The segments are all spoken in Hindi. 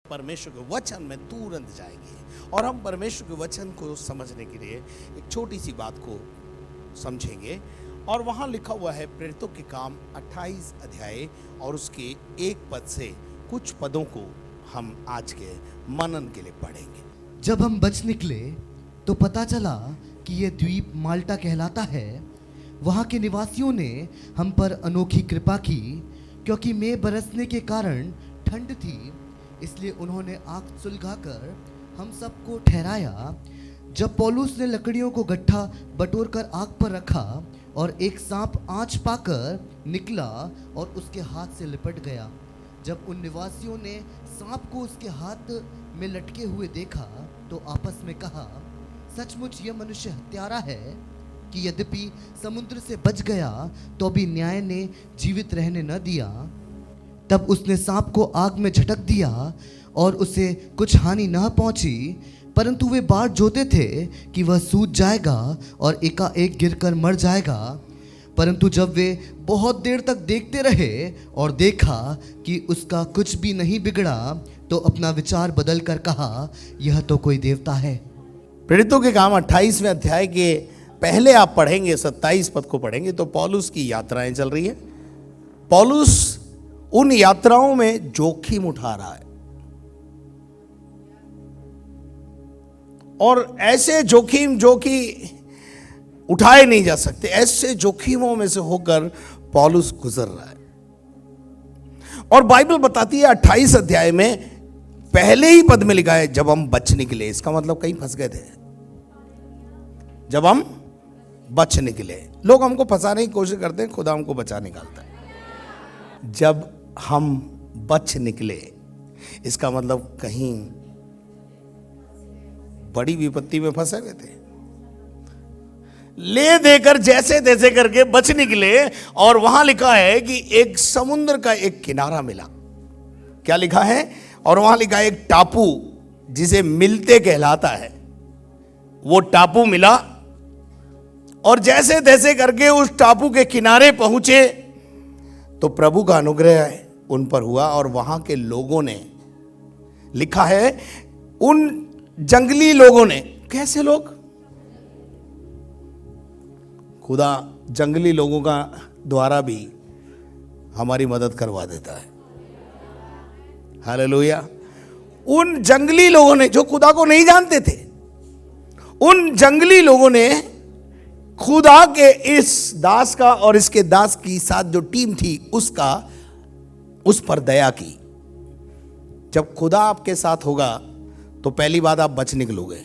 परमेश्वर के वचन में तुरंत जाएंगे और हम परमेश्वर के वचन को समझने के लिए एक छोटी सी बात को समझेंगे। और वहाँ लिखा हुआ है प्रेरितों के काम 28 अध्याय और उसके एक पद से कुछ पदों को हम आज के मनन के लिए पढ़ेंगे। जब हम बच निकले तो पता चला कि यह द्वीप माल्टा कहलाता है। वहाँ के निवासियों ने हम पर अनोखी कृपा की, क्योंकि मेघ बरसने के कारण ठंड थी, इसलिए उन्होंने आग सुलगाकर हम सबको ठहराया। जब पौलुस ने लकड़ियों को गट्ठा बटोर कर आग पर रखा और एक सांप आंच पाकर निकला और उसके हाथ से लिपट गया। जब उन निवासियों ने सांप को उसके हाथ में लटके हुए देखा तो आपस में कहा, सचमुच यह मनुष्य हत्यारा है कि यद्यपि समुद्र से बच गया तो भी न्याय ने जीवित रहने न दिया। तब उसने सांप को आग में झटक दिया और उसे कुछ हानि न पहुंची, परंतु वे बाट जोते थे कि वह सूज जाएगा और एकाएक गिरकर मर जाएगा। परंतु जब वे बहुत देर तक देखते रहे और देखा कि उसका कुछ भी नहीं बिगड़ा, तो अपना विचार बदल कर कहा, यह तो कोई देवता है। प्रेरितों के काम 28वें अध्याय के पहले आप पढ़ेंगे 27 पद को पढ़ेंगे तो पौलुस की यात्राएं चल रही है। पौलुस उन यात्राओं में जोखिम उठा रहा है और ऐसे जोखिम जो कि उठाए नहीं जा सकते, ऐसे जोखिमों में से होकर पौलुस गुजर रहा है। और बाइबल बताती है 28 अध्याय में पहले ही पद में लिखा है, जब हम बच निकले। इसका मतलब कहीं फंस गए थे। जब हम बच निकले, लोग हमको फंसाने की कोशिश करते हैं, खुदा हमको बचा निकालता है। जब हम बच निकले, इसका मतलब कहीं बड़ी विपत्ति में फंसे हुए थे, ले देकर जैसे तैसे करके बच निकले। और वहां लिखा है कि एक समुद्र का एक किनारा मिला। क्या लिखा है? और वहां लिखा है एक टापू जिसे मिलते कहलाता है, वो टापू मिला। और जैसे तैसे करके उस टापू के किनारे पहुंचे तो प्रभु का अनुग्रह उन पर हुआ। और वहां के लोगों ने, लिखा है उन जंगली लोगों ने, कैसे लोग? खुदा जंगली लोगों का द्वारा भी हमारी मदद करवा देता है। हालेलुया। उन जंगली लोगों ने जो खुदा को नहीं जानते थे, उन जंगली लोगों ने खुदा के इस दास का और इसके दास की साथ जो टीम थी उस पर दया की। जब खुदा आपके साथ होगा तो पहली बात आप बच निकलोगे।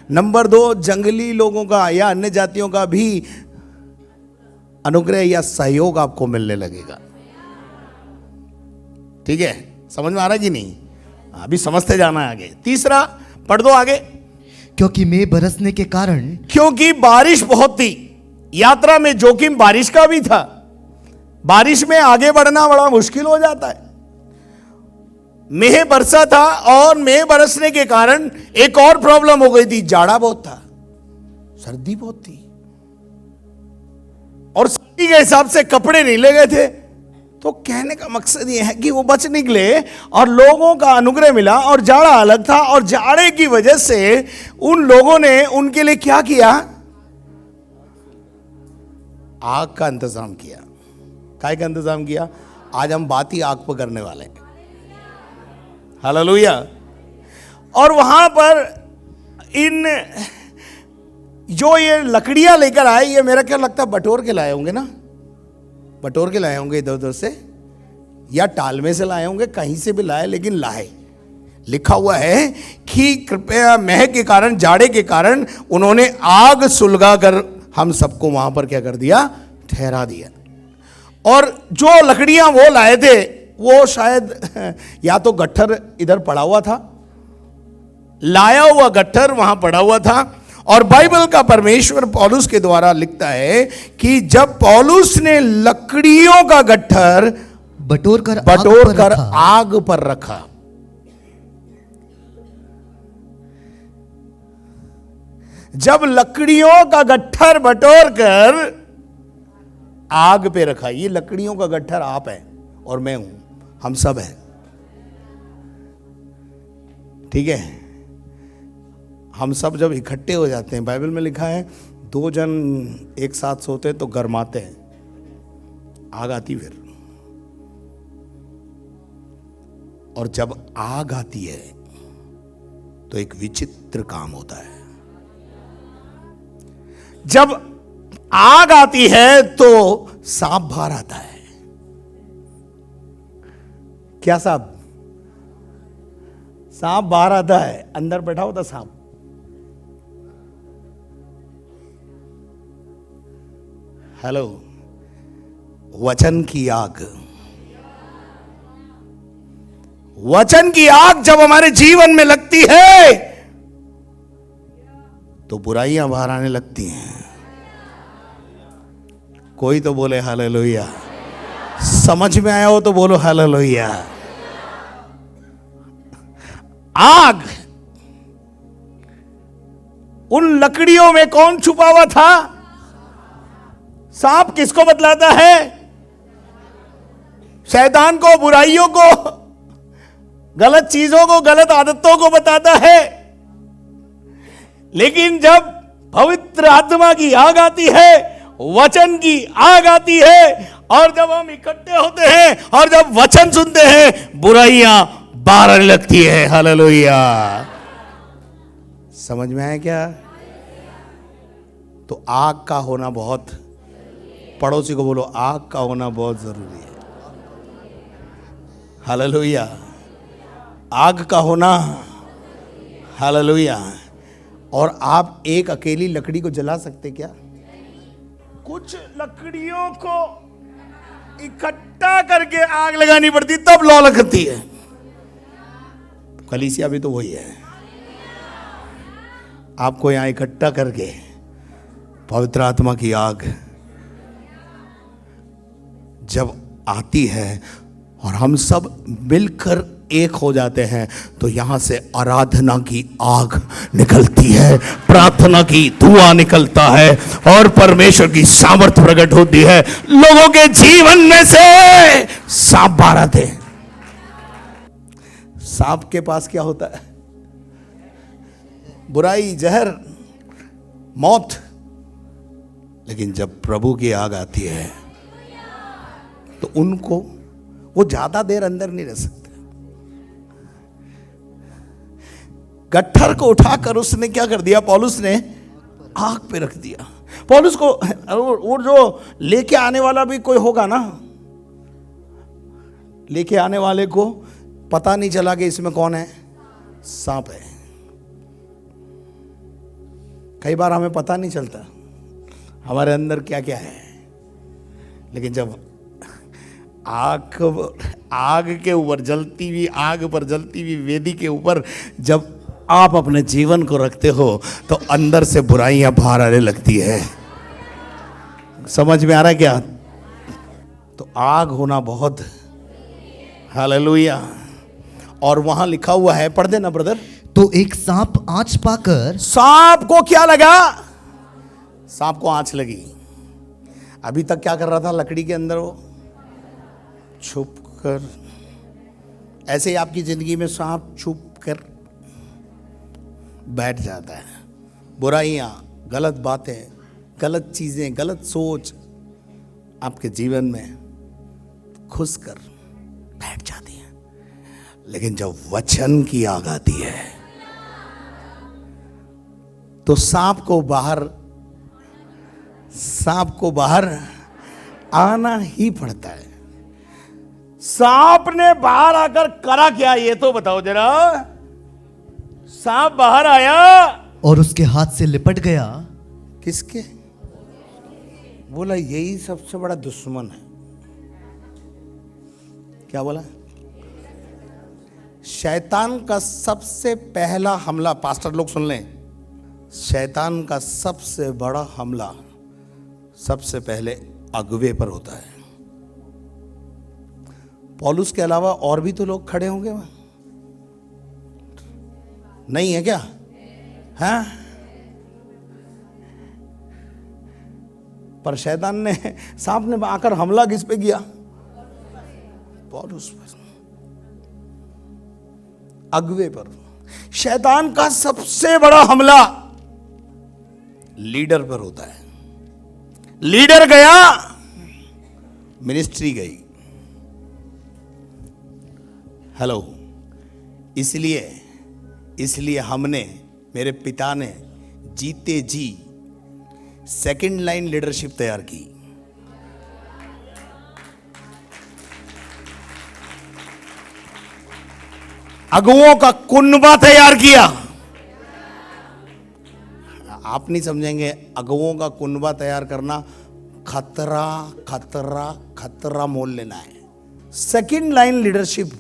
नंबर 2, जंगली लोगों का या अन्य जातियों का भी अनुग्रह या सहयोग आपको मिलने लगेगा। ठीक है, समझ में आ रहा है कि नहीं? अभी समझते जाना है आगे। तीसरा, पढ़ दो आगे। क्योंकि मेघ बरसने के कारण, क्योंकि बारिश बहुत थी। यात्रा में जोखिम बारिश का भी था। बारिश में आगे बढ़ना बड़ा मुश्किल हो जाता है। मेघ बरसा था और मेघ बरसने के कारण एक और प्रॉब्लम हो गई थी, जाड़ा बहुत था, सर्दी बहुत थी और सर्दी के हिसाब से कपड़े नहीं ले गए थे। तो कहने का मकसद यह है कि वो बच निकले और लोगों का अनुग्रह मिला और जाड़ा अलग था। और जाड़े की वजह से उन लोगों ने उनके लिए क्या किया? आग का इंतजाम किया। काय का इंतजाम किया? आज हम बात ही आग पर करने वाले हैं। हालेलुया। और वहां पर इन जो ये लकड़ियां लेकर आए, ये मेरा क्या लगता है बटोर के लाए होंगे ना, बटोर के लाए होंगे इधर उधर से, या टाल में से लाए होंगे, कहीं से भी लाए, लेकिन लाए। लिखा हुआ है कि कृपया मेघ के कारण, जाड़े के कारण उन्होंने आग सुलगा कर हम सबको वहां पर क्या कर दिया? ठहरा दिया। और जो लकड़ियां वो लाए थे वो शायद या तो गट्ठर इधर पड़ा हुआ था, लाया हुआ गट्ठर वहां पड़ा हुआ था। और बाइबल का परमेश्वर पौलुस के द्वारा लिखता है कि जब पौलुस ने लकड़ियों का गट्ठर बटोर कर आग पर रखा, जब लकड़ियों का गट्ठर बटोर कर आग पे रखा, ये लकड़ियों का गट्ठर आप है और मैं हूं, हम सब हैं। ठीक है, हम सब जब इकट्ठे हो जाते हैं, बाइबल में लिखा है 2 जन एक साथ सोते तो गरमाते हैं, आग आती फिर। और जब आग आती है तो एक विचित्र काम होता है। जब आग आती है तो सांप बाहर आता है। क्या सांप? सांप बाहर आता है, अंदर बैठा होता सांप। हेलो, वचन की आग, वचन की आग जब हमारे जीवन में लगती है तो बुराइयां बाहर आने लगती हैं। कोई तो बोले हालेलुया। समझ में आया हो तो बोलो हालेलुया। आग, उन लकड़ियों में कौन छुपा हुआ था? सांप किसको बतलाता है? शैतान को, बुराइयों को, गलत चीजों को, गलत आदतों को बताता है। लेकिन जब पवित्र आत्मा की आग आती है, वचन की आग आती है, और जब हम इकट्ठे होते हैं और जब वचन सुनते हैं, बुराइयां बाहर आने लगती है। हालेलुया। समझ में आया क्या? तो आग का होना बहुत, पड़ोसी को बोलो आग का होना बहुत जरूरी है। हालेलुया। आग का होना, हालेलुया। और आप एक अकेली लकड़ी को जला सकते क्या? कुछ लकड़ियों को इकट्ठा करके आग लगानी पड़ती, तब लौ लगती है। कलीसिया भी तो वही है। आपको यहां इकट्ठा करके पवित्र आत्मा की आग जब आती है और हम सब मिलकर एक हो जाते हैं, तो यहां से आराधना की आग निकलती है, प्रार्थना की धुआं निकलता है, और परमेश्वर की सामर्थ प्रकट होती है। लोगों के जीवन में से सांप बाहर आते हैं। सांप के पास क्या होता है? बुराई, जहर, मौत। लेकिन जब प्रभु की आग आती है तो उनको, वो ज्यादा देर अंदर नहीं रह सकते। गट्ठर को उठाकर उसने क्या कर दिया? पौलुस ने आग पे रख दिया। पौलुस को, वो जो लेके आने वाला भी कोई होगा ना, लेके आने वाले को पता नहीं चला कि इसमें कौन है? सांप है। कई बार हमें पता नहीं चलता हमारे अंदर क्या क्या है। लेकिन जब आग के ऊपर जलती हुई, आग पर जलती हुई वेदी के ऊपर जब आप अपने जीवन को रखते हो, तो अंदर से बुराइयां बाहर आने लगती है। समझ में आ रहा है क्या? तो आग होना बहुत, हालेलुया। और वहां लिखा हुआ है, पढ़ देना ब्रदर। तो एक सांप आंच पाकर, सांप को क्या लगा? सांप को आंच लगी। अभी तक क्या कर रहा था? लकड़ी के अंदर वो छुप कर। ऐसे ही आपकी जिंदगी में सांप छुप कर बैठ जाता है। बुराइयां, गलत बातें, गलत चीजें, गलत सोच आपके जीवन में घुस कर बैठ जाती हैं। लेकिन जब वचन की आग आती है तो सांप को बाहर आना ही पड़ता है। सांप ने बाहर आकर करा क्या, ये तो बताओ जरा। सांप बाहर आया और उसके हाथ से लिपट गया। किसके? बोला यही सबसे बड़ा दुश्मन है। क्या बोला? शैतान का सबसे पहला हमला, पास्टर लोग सुन लें, शैतान का सबसे बड़ा हमला सबसे पहले अगुवे पर होता है। पौलुस के अलावा और भी तो लोग खड़े होंगे वहां, नहीं है क्या? हाँ, पर शैतान ने, सांप ने आकर हमला किस पे किया? पौलुस पर, अगुवे पर। शैतान का सबसे बड़ा हमला लीडर पर होता है। लीडर गया, मिनिस्ट्री गई। हेलो, इसलिए हमने, मेरे पिता ने जीते जी सेकंड लाइन लीडरशिप तैयार की। अगुओं का कुनबा तैयार किया। आप नहीं समझेंगे, अगुओं का कुनबा तैयार करना खतरा खतरा खतरा मोल लेना है। Second line leadership.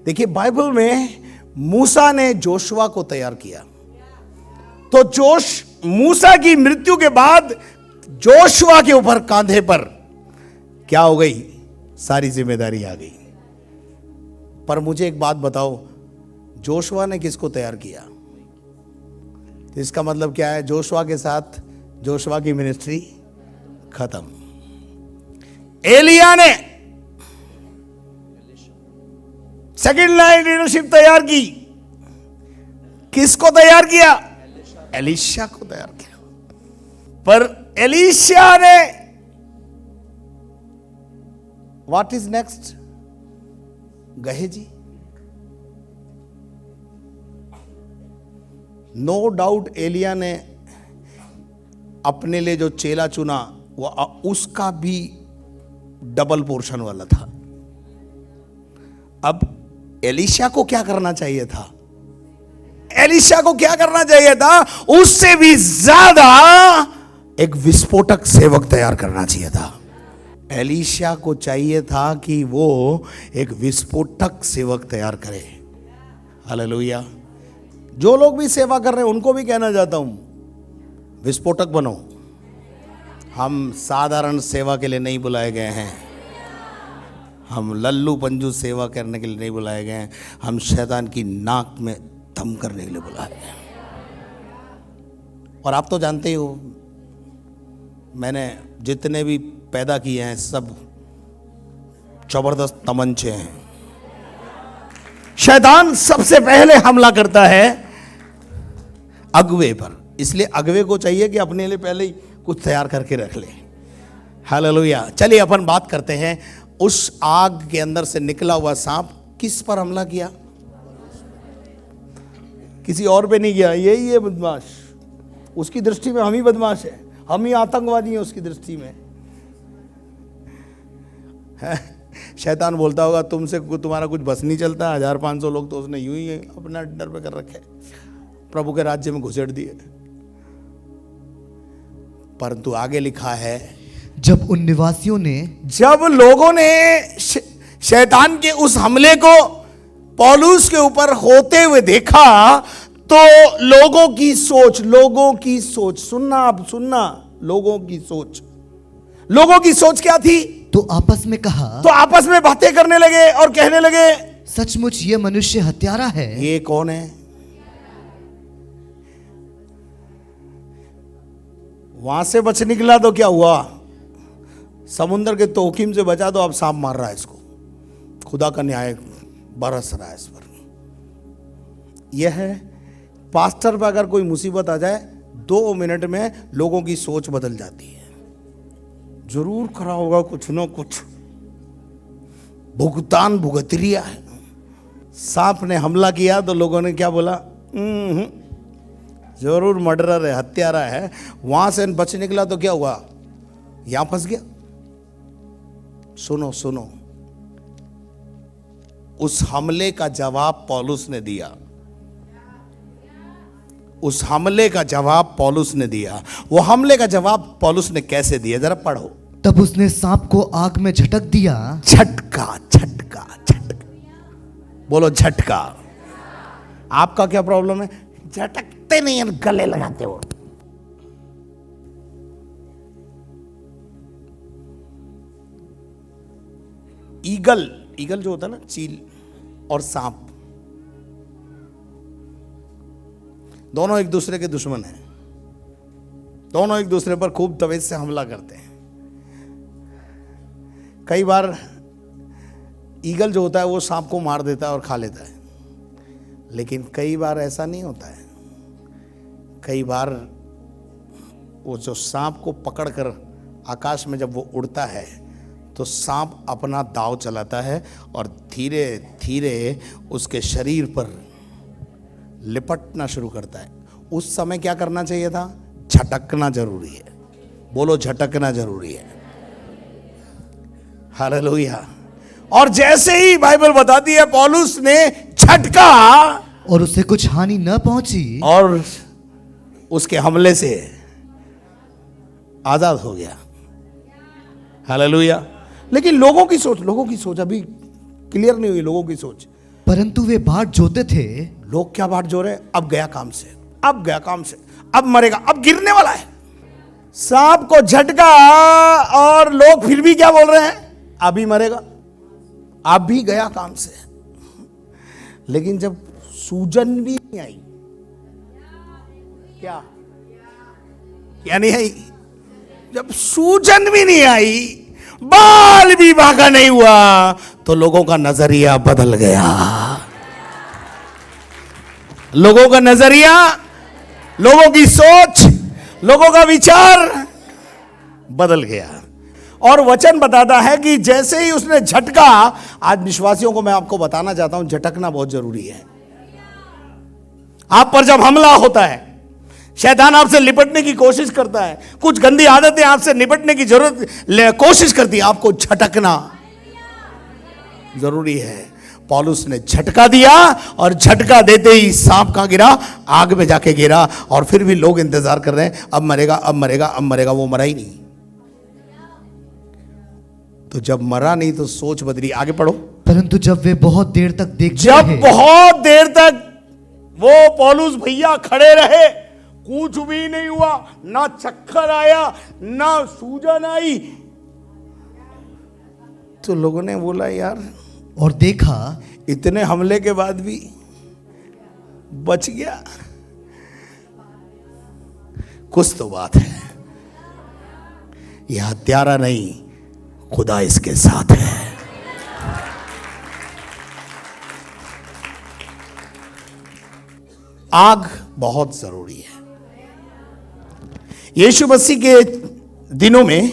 देखिए, बाइबल में मूसा ने जोशुआ को तैयार किया, तो मूसा की मृत्यु के बाद जोशुआ के ऊपर कांधे पर क्या हो गई? सारी जिम्मेदारी आ गई। पर मुझे एक बात बताओ, जोशुआ ने किसको तैयार किया? तो इसका मतलब क्या है? जोशुआ के साथ जोशुआ की मिनिस्ट्री खत्म। एलिया ने सेकंड लाइन लीडरशिप तैयार की। किसको तैयार किया? एलीशा को तैयार किया। पर एलीशा ने what is next? Gehazi. No doubt Elijah ने अपने लिए जो चेला चुना वो उसका भी डबल पोर्शन वाला था। अब एलीशा को क्या करना चाहिए था? एलीशा को क्या करना चाहिए था? उससे भी ज्यादा एक विस्फोटक सेवक तैयार करना चाहिए था। एलीशा को चाहिए था कि वो एक विस्फोटक सेवक तैयार करे। हालेलुया। जो लोग भी सेवा कर रहे हैं उनको भी कहना चाहता हूं, विस्फोटक बनो। हम साधारण सेवा के लिए नहीं बुलाए गए हैं, हम लल्लू पंजू सेवा करने के लिए नहीं बुलाए गए हैं, हम शैतान की नाक में दम करने के लिए बुलाए गए हैं। और आप तो जानते ही हो, मैंने जितने भी पैदा किए हैं सब जबरदस्त तमंचे हैं। शैतान सबसे पहले हमला करता है अगुवे पर, इसलिए अगुवे को चाहिए कि अपने लिए पहले ही कुछ तैयार करके रख ले। हालेलुया। चलिए अपन बात करते हैं, उस आग के अंदर से निकला हुआ सांप किस पर हमला किया? किसी और पे नहीं किया। यही है बदमाश, उसकी दृष्टि में हम ही बदमाश है, हम ही आतंकवादी हैं उसकी दृष्टि में। शैतान बोलता होगा तुमसे तुम्हारा कुछ बस नहीं चलता, 1500 लोग तो उसने यूं ही अपना डर पे कर रखे, प्रभु के राज्य में घुसेड़ दिए। परंतु आगे लिखा है, जब उन निवासियों ने, जब लोगों ने शैतान के उस हमले को पौलुस के ऊपर होते हुए देखा, तो लोगों की सोच सुनना, आप सुनना, लोगों की सोच क्या थी? तो आपस में कहा, तो आपस में बातें करने लगे और कहने लगे, सचमुच ये मनुष्य हत्यारा है। ये कौन है? वहां से बच निकला तो क्या हुआ? समुद्र के तोखिम से बचा तो अब सांप मार रहा है इसको, खुदा का न्याय बरस रहा है इस पर। यह है, पास्टर पर अगर कोई मुसीबत आ जाए 2 मिनट में लोगों की सोच बदल जाती है। जरूर करा होगा कुछ ना कुछ, भुगतान भुगतरिया है। सांप ने हमला किया तो लोगों ने क्या बोला? जरूर मर्डरर है, हत्यारा है। वहां से बच निकला तो क्या हुआ? यहां फंस गया। सुनो, उस हमले का जवाब पौलुस ने दिया। उस हमले का जवाब पौलुस ने दिया। वो हमले का जवाब पौलुस ने कैसे दिया, जरा पढ़ो। तब उसने सांप को आग में झटक दिया। झटका। बोलो झटका। आपका क्या प्रॉब्लम है? झटकते नहीं है, गले लगाते हो। ईगल जो होता है ना, चील, और सांप, दोनों एक दूसरे के दुश्मन हैं। दोनों एक दूसरे पर खूब तेज से हमला करते हैं। कई बार ईगल जो होता है वो सांप को मार देता है और खा लेता है। लेकिन कई बार ऐसा नहीं होता है। कई बार वो जो सांप को पकड़कर आकाश में जब वो उड़ता है तो सांप अपना दाव चलाता है और धीरे धीरे उसके शरीर पर लिपटना शुरू करता है। उस समय क्या करना चाहिए था? झटकना जरूरी है। बोलो, झटकना जरूरी है। हालेलुया। और जैसे ही बाइबल बताती है पौलुस ने झटका और उससे कुछ हानि न पहुंची और उसके हमले से आजाद हो गया। हालेलुया। लेकिन लोगों की सोच अभी क्लियर नहीं हुई। लोगों की सोच, परंतु वे बाट जोते थे। लोग क्या बाट जो रहे? अब गया काम से, अब गया काम से, अब मरेगा, अब गिरने वाला है। सांप को झटका और लोग फिर भी क्या बोल रहे हैं? अभी मरेगा, अब भी गया काम से। लेकिन जब सूजन भी नहीं आई, क्या नहीं आई? जब सूजन भी नहीं आई, बाल भी भागा नहीं हुआ, तो लोगों का नजरिया बदल गया। लोगों का नजरिया, लोगों की सोच, लोगों का विचार बदल गया। और वचन बताता है कि जैसे ही उसने झटका, आज विश्वासियों को मैं आपको बताना चाहता हूं, झटकना बहुत जरूरी है। आप पर जब हमला होता है, शैतान आपसे लिपटने की कोशिश करता है, कुछ गंदी आदतें आपसे निपटने की कोशिश करती है, आपको झटकना जरूरी है। पौलुस ने झटका दिया और झटका देते ही सांप कहां गिरा? आग में जाके गिरा। और फिर भी लोग इंतजार कर रहे हैं, अब मरेगा, अब मरेगा, अब मरेगा। वो मरा ही नहीं। तो जब मरा नहीं तो सोच बदली। आगे पढ़ो। परंतु जब वे बहुत देर तक देखते जब रहे, बहुत देर तक वो पौलुस भैया खड़े रहे, कुछ भी नहीं हुआ, ना चक्कर आया, ना सूजन आई, तो लोगों ने बोला यार, और देखा इतने हमले के बाद भी बच गया, कुछ तो बात है। यह हत्यारा नहीं, खुदा इसके साथ है। आग बहुत जरूरी है। यीशु मसीह के दिनों में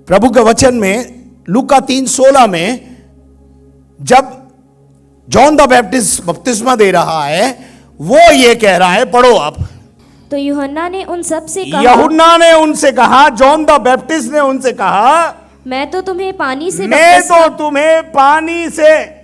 प्रभु के वचन में लूका 3:16 में जब जॉन द बैप्टिस्ट बपतिस्मा दे रहा है, वो ये कह रहा है, पढ़ो आप। तो यूहन्ना ने उन सब से कहा, यूहन्ना ने उनसे कहा, जॉन द बैप्टिस्ट ने उनसे कहा, मैं तो तुम्हें पानी से मैं तो तुम्हें पानी से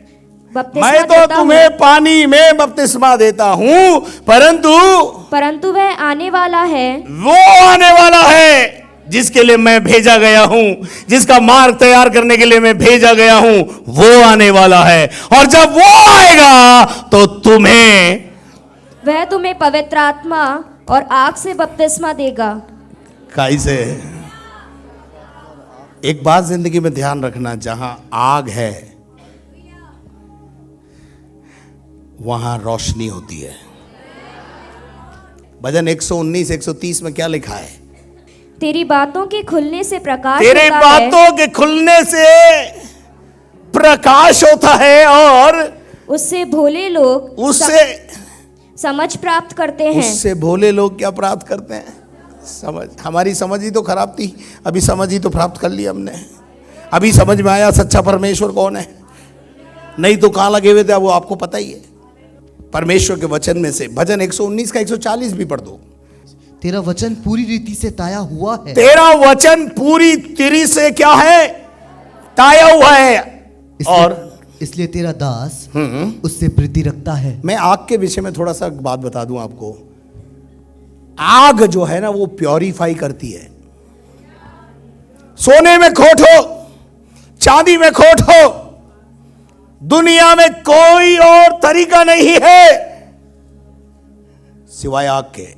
बपतिस्मा मैं तो देता तुम्हें हूँ, पानी में बपतिस्मा देता हूं, परंतु वह आने वाला है, वो आने वाला है जिसके लिए मैं भेजा गया हूं, जिसका मार्ग तैयार करने के लिए मैं भेजा गया हूं, वो आने वाला है। और जब वो आएगा तो वह तुम्हें पवित्र आत्मा और आग से बपतिस्मा देगा। कैसे? एक बात जिंदगी में ध्यान रखना, जहां आग है वहां रोशनी होती है। भजन 119 130 में क्या लिखा है? तेरी बातों के खुलने से प्रकाश तेरे होता बातों के खुलने से प्रकाश होता है और उससे भोले लोग उससे समझ प्राप्त करते हैं। उससे भोले लोग क्या प्राप्त करते हैं? समझ। हमारी समझ ही तो खराब थी, अभी समझ ही तो प्राप्त कर ली हमने। अभी समझ में आया सच्चा परमेश्वर कौन है। नहीं तो कहां लगे हुए थे वो आपको पता ही है। परमेश्वर के वचन में से भजन 119 का 140 भी पढ़ दो। तेरा वचन पूरी रीति से ताया हुआ है। तेरा वचन पूरी तिरी से क्या है? ताया हुआ है। और इसलिए तेरा दास उससे प्रीति रखता है। मैं आग के विषय में थोड़ा सा बात बता दूं आपको। आग जो है ना, वो प्योरीफाई करती है। सोने में खोट हो, चांदी में खोट हो, दुनिया में कोई और तरीका नहीं है सिवाय आग के।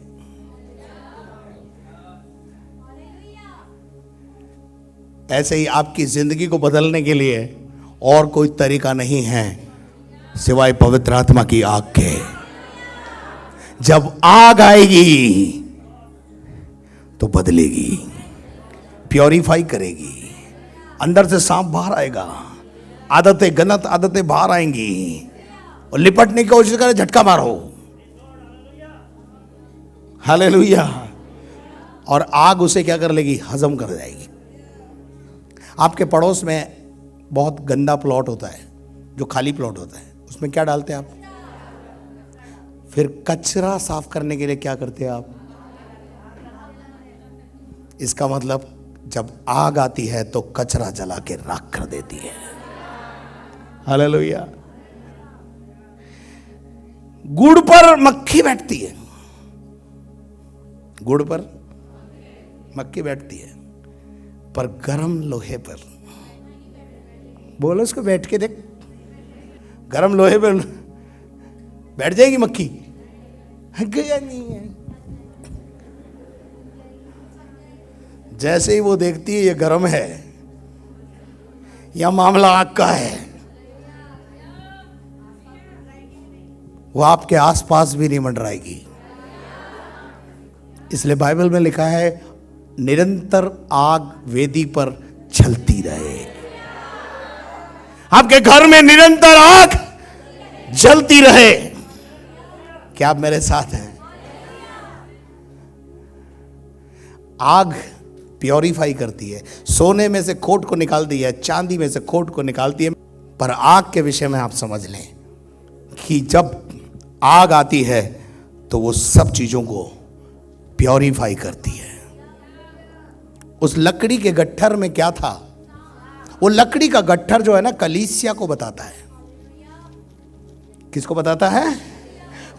ऐसे ही आपकी जिंदगी को बदलने के लिए और कोई तरीका नहीं है सिवाय पवित्र आत्मा की आग के। जब आग आएगी तो बदलेगी, प्योरीफाई करेगी, अंदर से सांप बाहर आएगा, आदतें, गलत आदतें बाहर आएंगी, और लिपटने की कोशिश करे, झटका मारो। हालेलुया। और आग उसे क्या कर लेगी? हजम कर जाएगी। आपके पड़ोस में बहुत गंदा प्लॉट होता है, जो खाली प्लॉट होता है, उसमें क्या डालते हैं आप? फिर कचरा साफ करने के लिए क्या करते हैं आप? इसका मतलब जब आग आती है तो कचरा जला के राख कर देती है। हालेलुया। गुड़ पर मक्खी बैठती है, गुड़ पर मक्खी बैठती है, पर गरम लोहे पर, बोलो उसको, बैठ के देख, गरम लोहे पर बैठ जाएगी मक्खी? गया नहीं है। जैसे ही वो देखती है ये गरम है या मामला आग का है, वो आपके आसपास भी नहीं मंडराएगी। इसलिए बाइबल में लिखा है, निरंतर आग वेदी पर जलती रहे। आपके घर में निरंतर आग जलती रहे। क्या आप मेरे साथ हैं? आग प्योरीफाई करती है। सोने में से खोट को निकाल दी है, चांदी में से खोट को निकालती है। पर आग के विषय में आप समझ लें कि जब आग आती है तो वो सब चीजों को प्योरीफाई करती है। उस लकड़ी के गट्ठर में क्या था? वो लकड़ी का गट्ठर जो है ना, कलीसिया को बताता है। किसको बताता है?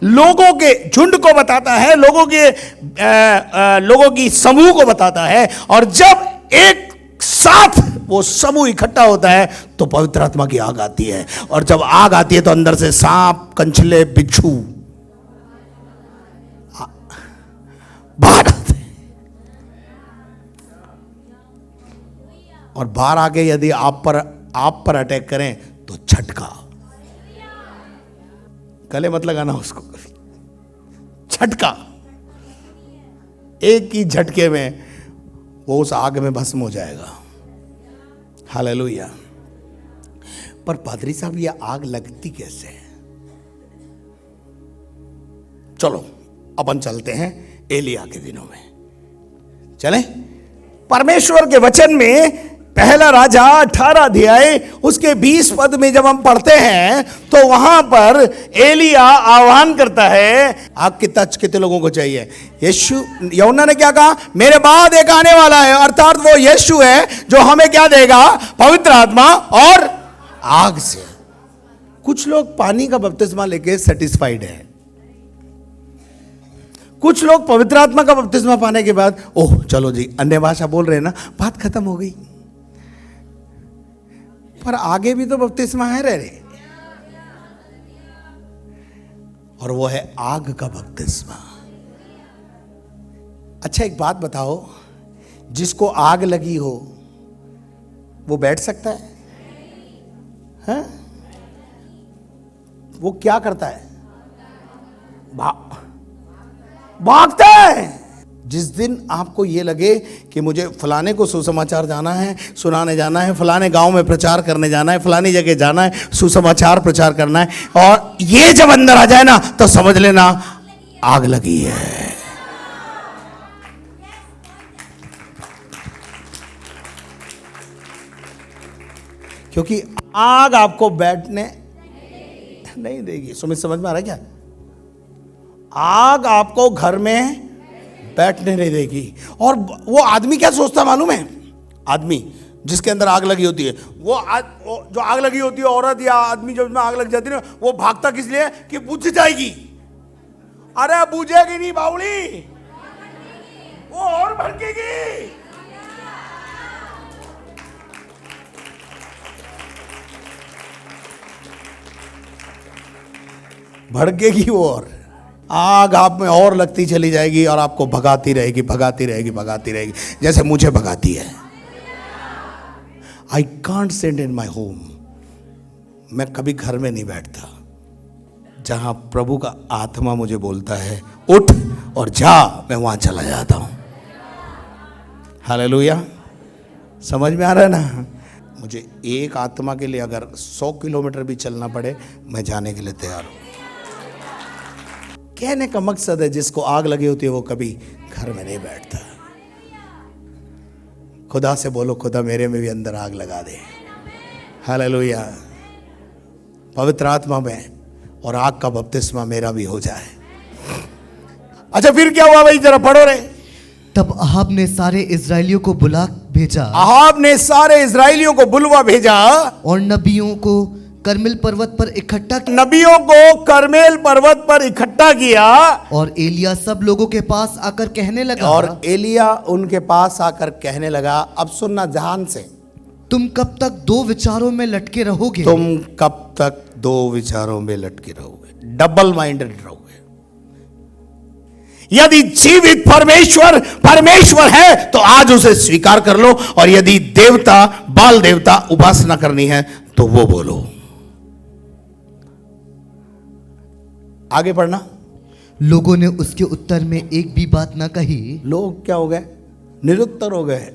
लोगों के झुंड को बताता है, लोगों की समूह को बताता है। और जब एक साथ वो समूह इकट्ठा होता है तो पवित्र आत्मा की आग आती है। और जब आग आती है तो अंदर से सांप, कंछले, बिच्छू बाहर आते हैं। और बाहर आके यदि आप पर अटैक करें तो झटका। गले मत लगाना उसको कभी, झटका। एक ही झटके में वो उस आग में भस्म हो जाएगा। हालेलुया। पर पादरी साहब, ये आग लगती कैसे है? चलो अपन चलते हैं एलिया के दिनों में। चलें? परमेश्वर के वचन में पहला राजा 18 अध्याय उसके 20 पद में जब हम पढ़ते हैं तो वहां पर एलिया आह्वान करता है। आग की टच कितने लोगों को चाहिए? यीशु, यूहन्ना ने क्या कहा? मेरे बाद एक आने वाला है, अर्थात वो यीशु है जो हमें क्या देगा? पवित्र आत्मा और आग से। कुछ लोग पानी का बपतिस्मा लेके सेटिस्फाइड है, कुछ लोग पवित्र आत्मा का बपतिस्मा पाने के बाद, ओह चलो जी अन्य भाषा बोल रहे हैं ना, बात खत्म हो गई। पर आगे भी तो बपतिस्मा है रे, और वो है आग का बपतिस्मा। अच्छा एक बात बताओ, जिसको आग लगी हो वो बैठ सकता है? हैं? वो क्या करता है? भागता है। जिस दिन आपको ये लगे कि मुझे फलाने को सुसमाचार जाना है, सुनाने जाना है, फलाने गांव में प्रचार करने जाना है, फलानी जगह जाना है, सुसमाचार प्रचार करना है, और ये जब अंदर आ जाए ना तो समझ लेना आग लगी है। क्योंकि आग आपको बैठने नहीं देगी। समझ में आ रहा है क्या? आग आपको घर में बैठने नहीं देगी। और वो आदमी क्या सोचता मालूम है? आदमी जिसके अंदर आग लगी होती है, वो जो आग लगी होती है, औरत या आदमी जब में आग लग जाती है ना, वो भागता किस लिए? कि बुझ जाएगी। अरे बुझेगी नहीं बावली, वो और भड़केगी। भड़केगी वो, और आग आप में और लगती चली जाएगी और आपको भगाती रहेगी, भगाती रहेगी, भगाती रहेगी, जैसे मुझे भगाती है। I can't sit in my home. मैं कभी घर में नहीं बैठता जहां प्रभु का आत्मा मुझे बोलता है उठ और जा, मैं वहां चला जाता हूं। हालेलुया। समझ में आ रहा है ना? मुझे एक आत्मा के लिए अगर 100 किलोमीटर भी चलना पड़े, मैं जाने के लिए तैयार हूं। कहने का मकसद है, जिसको आग लगी होती है वो कभी घर में नहीं बैठता। खुदा से बोलो, खुदा मेरे में भी अंदर आग लगा दे। हालेलुया। पवित्र आत्मा में और आग का बपतिस्मा मेरा भी हो जाए। अच्छा, फिर क्या हुआ भाई, जरा पढ़ो रे। तब अहाब ने सारे इजरायलियों को बुला भेजा अहाब ने सारे इजरायलियों को बुलवा भेजा और नबियों को करमिल पर्वत पर इकट्ठा किया। नबियों को करमेल पर्वत पर इकट्ठा किया और एलिया सब लोगों के पास आकर कहने लगा, और एलिया उनके पास आकर कहने लगा। अब सुनना ध्यान से, तुम कब तक दो विचारों में लटके रहोगे? तुम कब तक दो विचारों में लटके रहोगे, डबल माइंडेड रहोगे। यदि जीवित परमेश्वर परमेश्वर है तो आज उसे स्वीकार कर लो, और यदि देवता बाल देवता उपासना करनी है तो वो बोलो। आगे पढ़ना। लोगों ने उसके उत्तर में एक भी बात न कही। लोग क्या हो गए? निरुत्तर हो गए।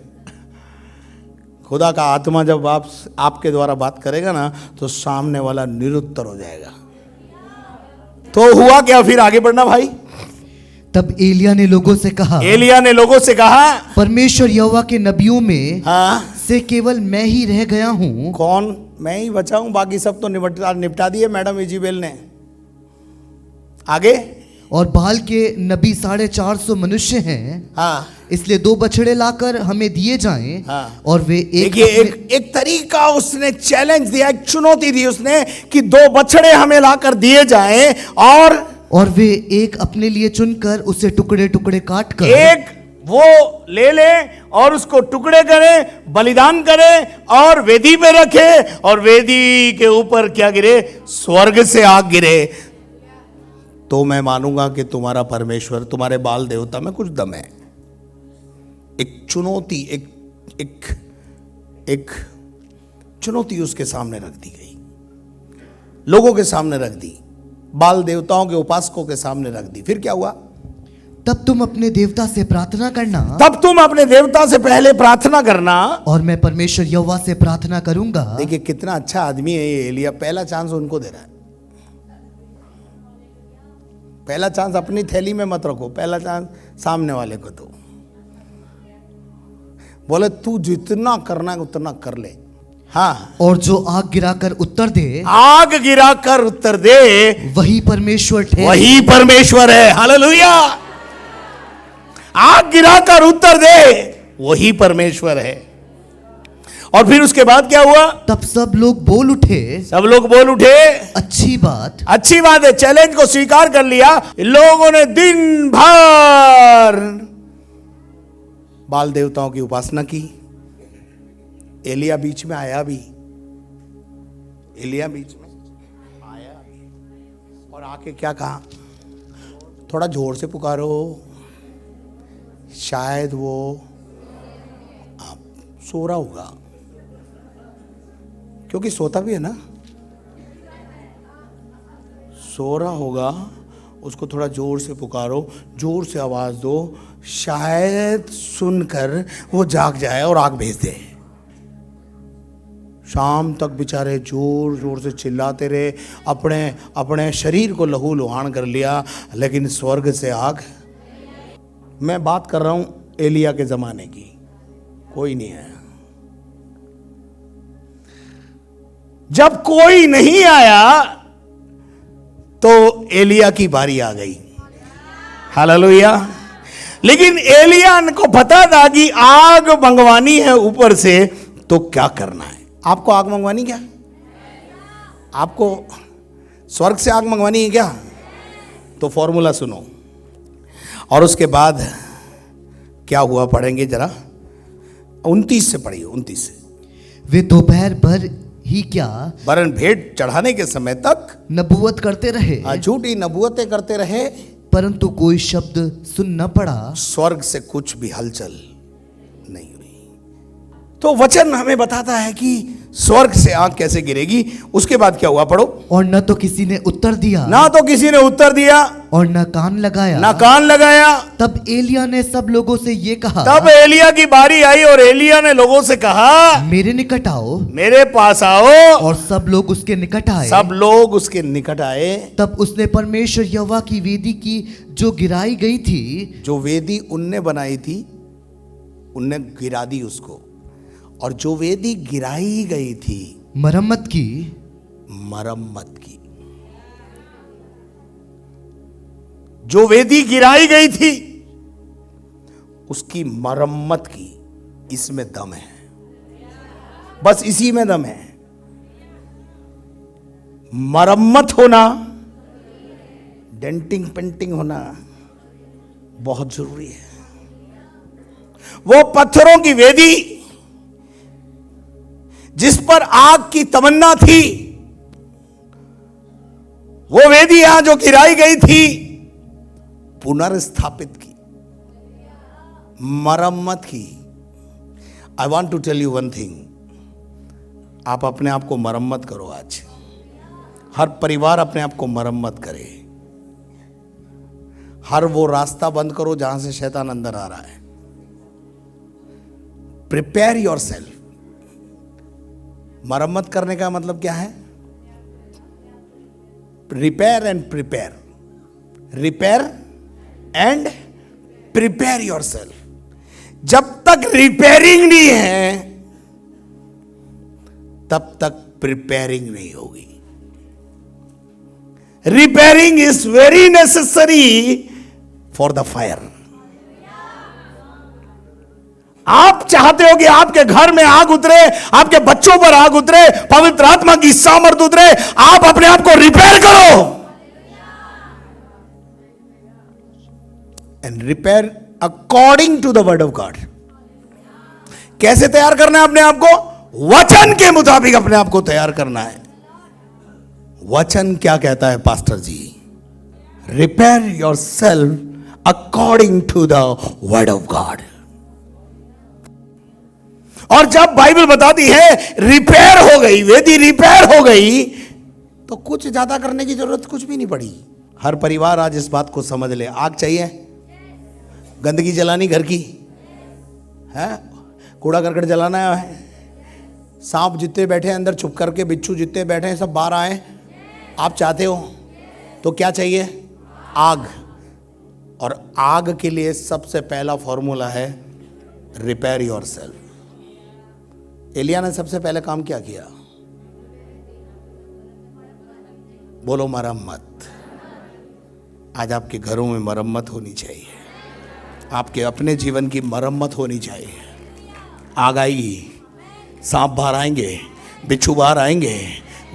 खुदा का आत्मा जब आपके द्वारा बात करेगा ना, तो सामने वाला निरुत्तर हो जाएगा। तो हुआ क्या फिर? आगे बढ़ना भाई। तब एलिया ने लोगों से कहा, एलिया ने लोगों से कहा, परमेश्वर यहोवा के नबियों में हाँ, से केवल मैं ही रह गया हूं। कौन? मैं ही बचा हूं, बाकी सब तो निपटा दिए मैडम इजीबेल ने। आगे। और बाल के नबी 450 मनुष्य हैं। हाँ, इसलिए 2 बछड़े लाकर हमें दिए जाएं। हाँ। और वे एक तरीका उसने चैलेंज दिया, एक चुनौती दी उसने कि 2 बछड़े हमें लाकर दिए जाएं, और वे एक अपने लिए चुनकर उसे टुकड़े टुकड़े काट कर एक वो ले ले और उसको टुकड़े करे, बलिदान करे और वेदी पे रखे, और वेदी के ऊपर क्या गिरे? स्वर्ग से आग गिरे। तो मैं मानूंगा कि तुम्हारा परमेश्वर, तुम्हारे बाल देवता में कुछ दम है। एक चुनौती, एक चुनौती उसके सामने रख दी गई, लोगों के सामने रख दी, बाल देवताओं के उपासकों के सामने रख दी। फिर क्या हुआ? तब तुम अपने देवता से प्रार्थना करना, तब तुम अपने देवता से पहले प्रार्थना करना, और मैं परमेश्वर यहोवा से प्रार्थना करूंगा। देखिए कितना अच्छा आदमी है ये एलिया। पहला चांस उनको दे रहा है। पहला चांस अपनी थैली में मत रखो, पहला चांस सामने वाले को दो। बोले तू जितना करना है उतना कर ले। हाँ, और जो आग गिराकर उत्तर दे, आग गिराकर उत्तर दे, वही परमेश्वर ठहरे। वही परमेश्वर है। हालेलुया। आग गिराकर उत्तर दे, वही परमेश्वर है। और फिर उसके बाद क्या हुआ? तब सब लोग बोल उठे, सब लोग बोल उठे, अच्छी बात है। चैलेंज को स्वीकार कर लिया। लोगों ने दिन भर बाल देवताओं की उपासना की। एलिया बीच में आया भी, एलिया बीच में आया भी, और आके क्या कहा? थोड़ा जोर से पुकारो, शायद वो सो रहा होगा, क्योंकि सोता भी है ना, सो रहा होगा। उसको थोड़ा जोर से पुकारो, जोर से आवाज दो, शायद सुनकर वो जाग जाए और आग भेज दे। शाम तक बेचारे जोर जोर से चिल्लाते रहे, अपने शरीर को लहू लुहान कर लिया, लेकिन स्वर्ग से आग। मैं बात कर रहा हूं एलिया के जमाने की, कोई नहीं है। जब कोई नहीं आया तो एलिया की बारी आ गई। हालेलुया। लेकिन एलिया को पता था कि आग मंगवानी है ऊपर से, तो क्या करना है? आपको आग मंगवानी क्या? आपको स्वर्ग से आग मंगवानी है क्या? तो फॉर्मूला सुनो, और उसके बाद क्या हुआ पढ़ेंगे जरा। 29 से पढ़िए, 29 से। वे दोपहर भर ही क्या वरन भेंट चढ़ाने के समय तक नबूवत करते रहे, झूठी नबूवतें करते रहे, परंतु कोई शब्द सुन न पड़ा। स्वर्ग से कुछ भी हलचल नहीं हुई। तो वचन हमें बताता है कि स्वर्ग से आग कैसे गिरेगी? उसके बाद क्या हुआ, पढ़ो। और न तो किसी ने उत्तर दिया, ना तो किसी ने उत्तर दिया, और न कान लगाया। ना कान लगाया। तब एलिया ने सब लोगों से ये कहा, तब एलिया की बारी आई और एलिया ने लोगों से कहा, मेरे निकट आओ। मेरे पास आओ। और सब लोग उसके निकट आए। सब लोग उसके निकट आए। तब उसने परमेश्वर यहोवा की वेदी की जो गिराई गई थी, जो वेदी उनने बनाई थी, उनने गिरा दी उसको। और जो वेदी गिराई गई थी, मरम्मत की। मरम्मत की। जो वेदी गिराई गई थी उसकी मरम्मत की। इसमें दम है, बस इसी में दम है। मरम्मत होना, डेंटिंग पेंटिंग होना बहुत जरूरी है। वो पत्थरों की वेदी जिस पर आग की तमन्ना थी, वो वेदी यहां जो गिराई गई थी, पुनर्स्थापित की, मरम्मत की। I want to tell you one thing, आप अपने आप को मरम्मत करो। आज हर परिवार अपने आप को मरम्मत करे। हर वो रास्ता बंद करो जहां से शैतान अंदर आ रहा है। Prepare your self. मरम्मत करने का मतलब क्या है? Repair and prepare, repair and prepare your self. जब तक रिपेयरिंग नहीं है तब तक प्रिपेयरिंग नहीं होगी। Repairing is very necessary for the fire. आप चाहते हो कि आपके घर में आग उतरे, आपके बच्चों पर आग उतरे, पवित्र आत्मा की सामर्थ उतरे। आप अपने आप को रिपेयर करो। And repair according to the word of God. कैसे तैयार करना है अपने आप को? वचन के मुताबिक अपने आप को तैयार करना है। वचन क्या कहता है pastor ji? Repair yourself according to the word of God. और जब बाइबल बताती है रिपेयर हो गई, वेदी रिपेयर हो गई, तो कुछ ज्यादा करने की जरूरत कुछ भी नहीं पड़ी। हर परिवार आज इस बात को समझ ले। आग चाहिए, गंदगी जलानी घर की है, कूड़ा करकट जलाना है, सांप जितने बैठे हैं अंदर छुप करके, बिच्छू जितने बैठे हैं सब बाहर आए, आप चाहते हो तो क्या चाहिए? आग। और आग के लिए सबसे पहला फॉर्मूला है रिपेयर योर सेल्फ। एलिया ने सबसे पहले काम क्या किया? बोलो मरम्मत। आज आपके घरों में मरम्मत होनी चाहिए। आपके अपने जीवन की मरम्मत होनी चाहिए। आग आएगी, सांप बाहर आएंगे, बिच्छू बाहर आएंगे,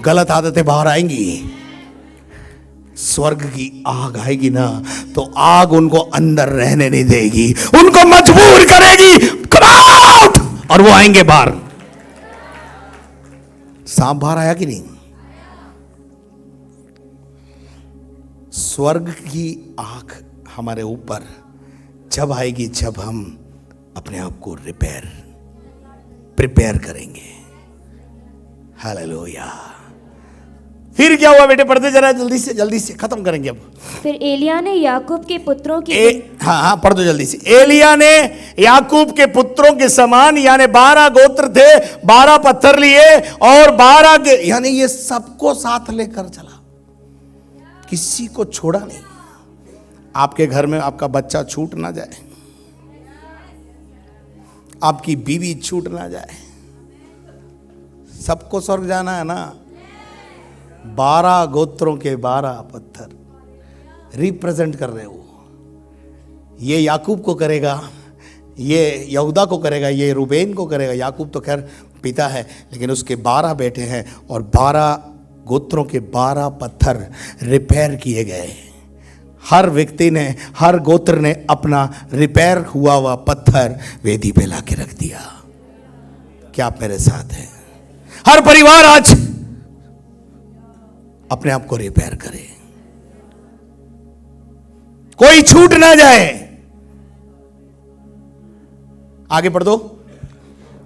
गलत आदतें बाहर आएंगी। स्वर्ग की आग आएगी ना, तो आग उनको अंदर रहने नहीं देगी, उनको मजबूर करेगी, कम आउट, और वो आएंगे बाहर। सांप बाहर आया कि नहीं? स्वर्ग की आग हमारे ऊपर जब आएगी, जब हम अपने आप को प्रिपेयर करेंगे। हालेलुया। फिर क्या हुआ बेटे? पढ़ते जरा जल्दी से खत्म करेंगे अब। फिर एलिया ने याकूब के पुत्रों की हाँ पढ़ दो जल्दी से। एलिया ने याकूब के पुत्रों के समान, यानी 12 गोत्र थे, 12 पत्थर लिए और 12 के, यानी ये सबको साथ लेकर चला, किसी को छोड़ा नहीं। आपके घर में आपका बच्चा छूट ना जाए, आपकी बीवी छूट ना जाए, सबको स्वर्ग जाना है ना। 12 गोत्रों के 12 पत्थर रिप्रेजेंट कर रहे हो। ये याकूब को करेगा, ये यहूदा को करेगा, ये रूबेन को करेगा। याकूब तो खैर पिता है, लेकिन उसके 12 बेटे हैं और 12 गोत्रों के 12 पत्थर रिपेयर किए गए। हर व्यक्ति ने, हर गोत्र ने अपना रिपेयर हुआ हुआ पत्थर वेदी पे लाके रख दिया। क्या आप मेरे साथ हैं? हर परिवार आज अपने आप को रिपेयर करे, कोई छूट ना जाए। आगे पढ़ दो।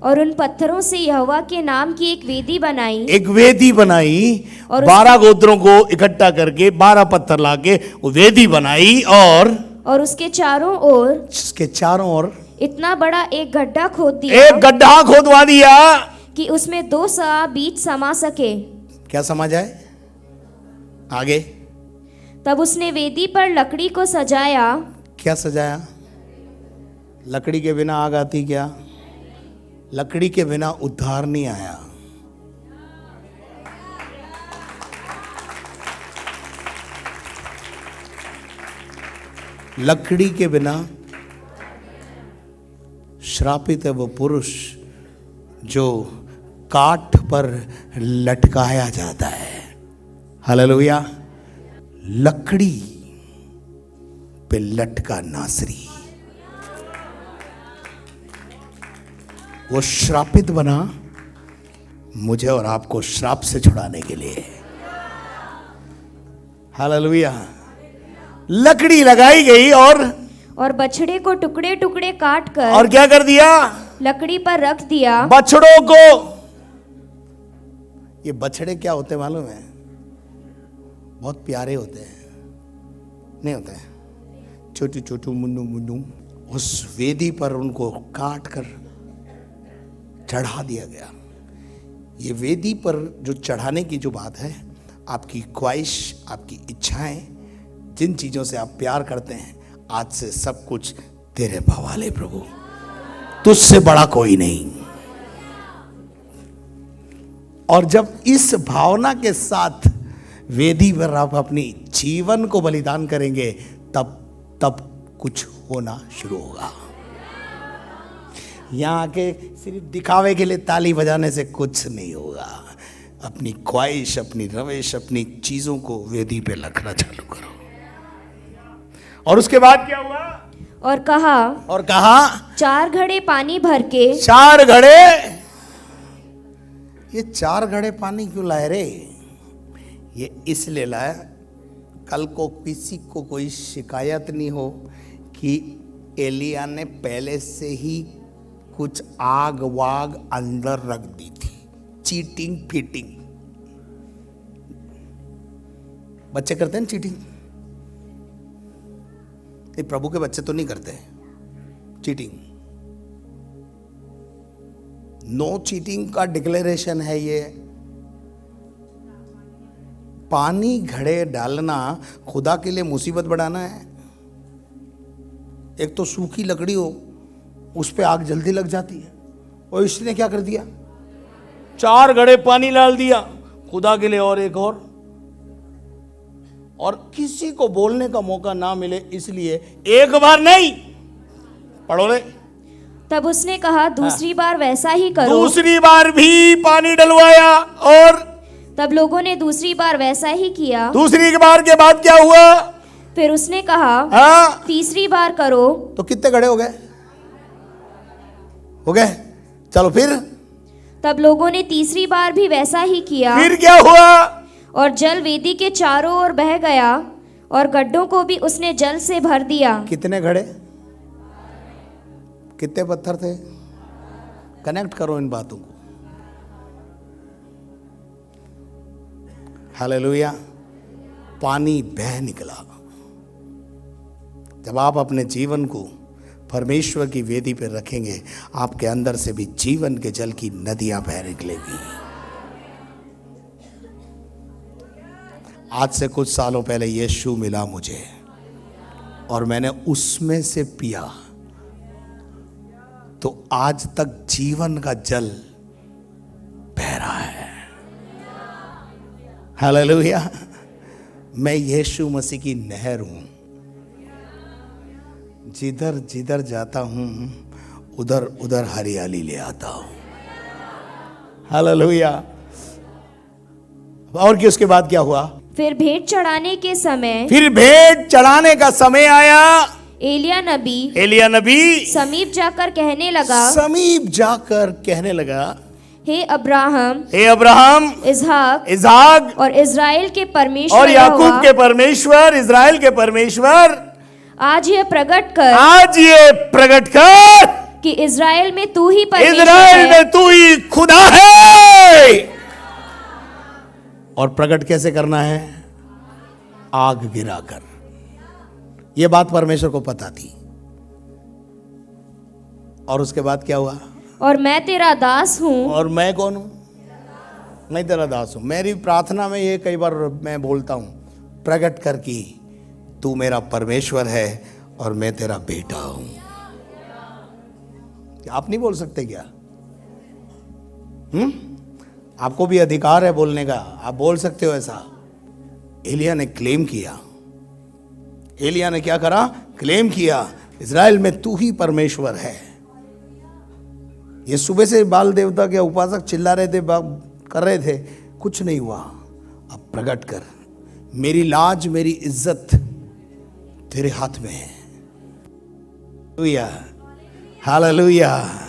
और उन पत्थरों से यहोवा के नाम की एक वेदी बनाई एक वेदी बनाई, और 12 गोत्रों को इकट्ठा करके 12 पत्थर लाके वो वेदी बनाई, और उसके चारों ओर इसके चारों ओर इतना बड़ा एक गड्ढा खोद दिया एक गड्ढा खोदवा दिया कि उसमें 2 सआ बीज समा सके। क्या समझ आए? आगे तब उसने वेदी पर लकड़ी को सजाया। क्या सजाया? लकड़ी के बिना आग आती क्या? लकड़ी के बिना उद्धार नहीं आया। लकड़ी के बिना श्रापित है वो पुरुष जो काठ पर लटकाया जाता है। हालेलुया। लकड़ी पे लटका नासरी वो श्रापित बना मुझे और आपको श्राप से छुड़ाने के लिए। हालेलुया। लकड़ी लगाई गई और बछड़े को टुकड़े टुकड़े काट कर और क्या कर दिया? लकड़ी पर रख दिया। बछड़ों को, ये बछड़े क्या होते मालूम है? बहुत प्यारे होते हैं, नहीं होते हैं? छोटू छोटू मुन्नू मुन्नू। उस वेदी पर उनको काट कर चढ़ा दिया गया। ये वेदी पर जो चढ़ाने की जो बात है, आपकी ख्वाहिश, आपकी इच्छाएं, जिन चीजों से आप प्यार करते हैं, आज से सब कुछ तेरे हवाले प्रभु, तुझसे बड़ा कोई नहीं। और जब इस भावना के साथ वेदी पर आप अपनी जीवन को बलिदान करेंगे, तब कुछ होना शुरू होगा। यहां आके सिर्फ दिखावे के लिए ताली बजाने से कुछ नहीं होगा। अपनी ख्वाहिश, अपनी रविश, अपनी चीजों को वेदी पे रखना चालू करो। और उसके बाद क्या हुआ? और कहा 4 घड़े पानी भर के। 4 घड़े। ये 4 घड़े पानी क्यों लाए रे? ये इसलिए लाया, कल को किसी को कोई शिकायत नहीं हो कि एलिया ने पहले से ही कुछ आग वाग अंदर रख दी थी। Cheating fitting. बच्चे करते हैं चीटिंग? ये प्रभु के बच्चे तो नहीं करते चीटिंग। नो चीटिंग का डिक्लेरेशन है ये। पानी घड़े डालना खुदा के लिए मुसीबत बढ़ाना है। एक तो सूखी लकड़ी हो, उस पे आग जल्दी लग जाती है, और इसने क्या कर दिया? 4 घड़े पानी डाल दिया खुदा के लिए, और एक और किसी को बोलने का मौका ना मिले, इसलिए एक बार नहीं। पढ़ो ले। तब उसने कहा दूसरी बार वैसा ही करो। दूसरी बार भी पानी डलवाया, और तब लोगों ने दूसरी बार वैसा ही किया। दूसरी बार के बाद क्या हुआ? फिर उसने कहा हाँ, तीसरी बार करो। तो कितने घड़े हो गए? हो गए। चलो फिर। तब लोगों ने तीसरी बार भी वैसा ही किया। फिर क्या हुआ? और जल वेदी के चारों ओर बह गया, और गड्ढों को भी उसने जल से भर दिया। कितने घड़े? कितने पत्थर थे? कनेक्ट करो इन बातों को। हालेलुया। पानी बह निकला। जब आप अपने जीवन को परमेश्वर की वेदी पर रखेंगे, आपके अंदर से भी जीवन के जल की नदियां बह निकलेगी। आज से कुछ सालों पहले यीशु मिला मुझे, और मैंने उसमें से पिया, तो आज तक जीवन का जल बह रहा है। हालेलुया। मैं यीशु मसीह की नहर हूं। जिधर जिधर जाता हूं, उधर उधर हरियाली ले आता हूं। हालेलुया। और कि उसके बाद क्या हुआ? फिर भेंट चढ़ाने के समय, फिर भेंट चढ़ाने का समय आया। एलिया नबी समीप जाकर कहने लगा, हे अब्राहम, इसहाक और इजराइल के परमेश्वर, और याकूब के परमेश्वर, इजराइल के परमेश्वर, आज ये प्रकट कर कि इज़राइल में तू ही परमेश्वर इज़राइल है में तू ही खुदा है। और प्रकट कैसे करना है? आग गिराकर। यह बात परमेश्वर को पता थी। और उसके बाद क्या हुआ? और मैं तेरा दास हूँ। और मैं कौन हूं? मैं तेरा दास हूं। मेरी प्रार्थना में ये कई बार मैं बोलता हूं, प्रकट कर कि तू मेरा परमेश्वर है और मैं तेरा बेटा हूं। आप नहीं बोल सकते क्या? आपको भी अधिकार है बोलने का, आप बोल सकते हो ऐसा। एलिया ने क्लेम किया। एलिया ने क्या करा? क्लेम किया, इज़राइल में तू ही परमेश्वर है। ये सुबह से बाल देवता के उपासक चिल्ला रहे थे, कर रहे थे, कुछ नहीं हुआ। अब प्रकट कर, मेरी लाज मेरी इज्जत तेरे हाथ में है। Hallelujah, hallelujah.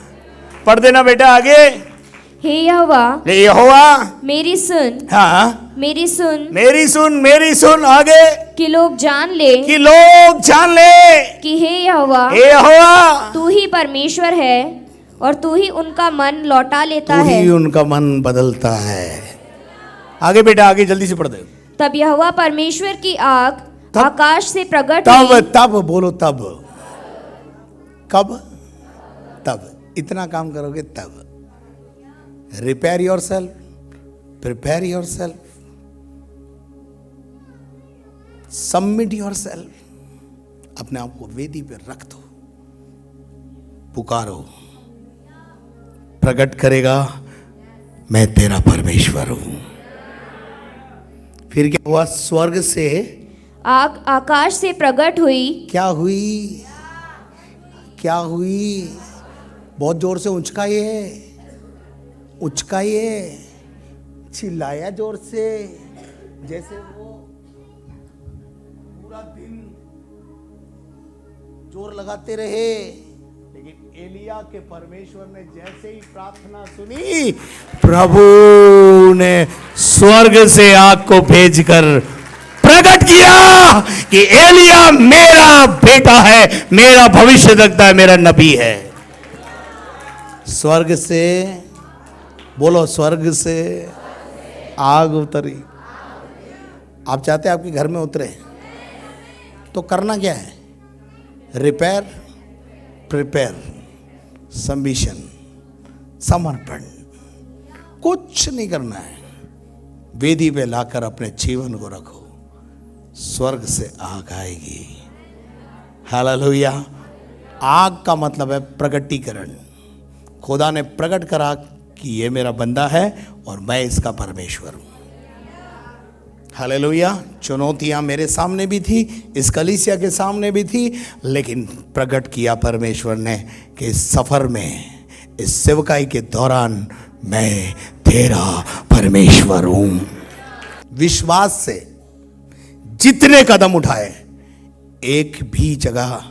पढ़ देना बेटा आगे। हे यहोवा, यहोवा मेरी सुन, हाँ मेरी सुन, मेरी सुन, मेरी सुन। आगे कि लोग जान ले कि लोग जान ले कि हे यहोवा, हे यहोवा तू ही परमेश्वर है और तू ही उनका मन लौटा लेता तू है। ही उनका मन बदलता है। आगे बेटा आगे जल्दी से पढ़ दे। तब यहोवा परमेश्वर की आग तब- आकाश से प्रकट तब हुई। तब बोलो तब। कब? तब। इतना काम करोगे तब। Repair your self, prepare your self, submit your self. अपने आप को वेदी पे रख दो, पुकारो, प्रकट करेगा मैं तेरा परमेश्वर हूं। फिर क्या हुआ? स्वर्ग से आग आकाश से प्रकट हुई। क्या हुई? क्या हुई? बहुत जोर से उचकाइए, उचकाइए, चिल्लाया जोर से, जैसे वो पूरा दिन जोर लगाते रहे। लेकिन एलिया के परमेश्वर ने जैसे ही प्रार्थना सुनी, प्रभु ने स्वर्ग से आग को भेजकर प्रकट किया कि एलिया मेरा बेटा है, मेरा भविष्य देखता है, मेरा नबी है। स्वर्ग से बोलो, स्वर्ग से आग उतरी। आप चाहते हैं आपके घर में उतरे? तो करना क्या है? रिपेयर, प्रिपेयर, सबमिशन, समर्पण। कुछ नहीं करना है, वेदी पे लाकर अपने जीवन को रखो, स्वर्ग से आग आएगी। हालेलुया। आग का मतलब है प्रकटीकरण। खुदा ने प्रकट करा कि ये मेरा बंदा है और मैं इसका परमेश्वर हूं। हालेलुया। चुनौतियां मेरे सामने भी थी, इस कलीसिया के सामने भी थी, लेकिन प्रकट किया परमेश्वर ने कि इस सफर में, इस सेवकाई के दौरान मैं तेरा परमेश्वर हूं। विश्वास से जितने कदम उठाए, एक भी जगह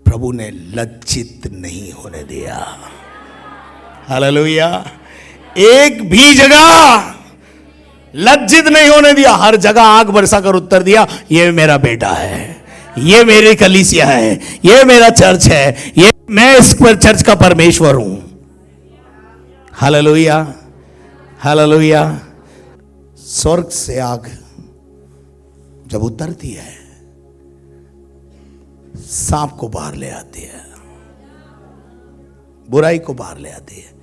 प्रभु ने लज्जित नहीं होने दिया। हालेलुया। एक भी जगह लज्जित नहीं होने दिया। हर जगह आग बरसा कर उत्तर दिया, ये मेरा बेटा है, ये मेरी कलीसिया है, ये मेरा चर्च है, ये मैं इस पर चर्च का परमेश्वर हूं। Hallelujah, hallelujah. स्वर्ग से आग जब उतरती है, सांप को बाहर ले आती है, बुराई को बाहर ले आती है।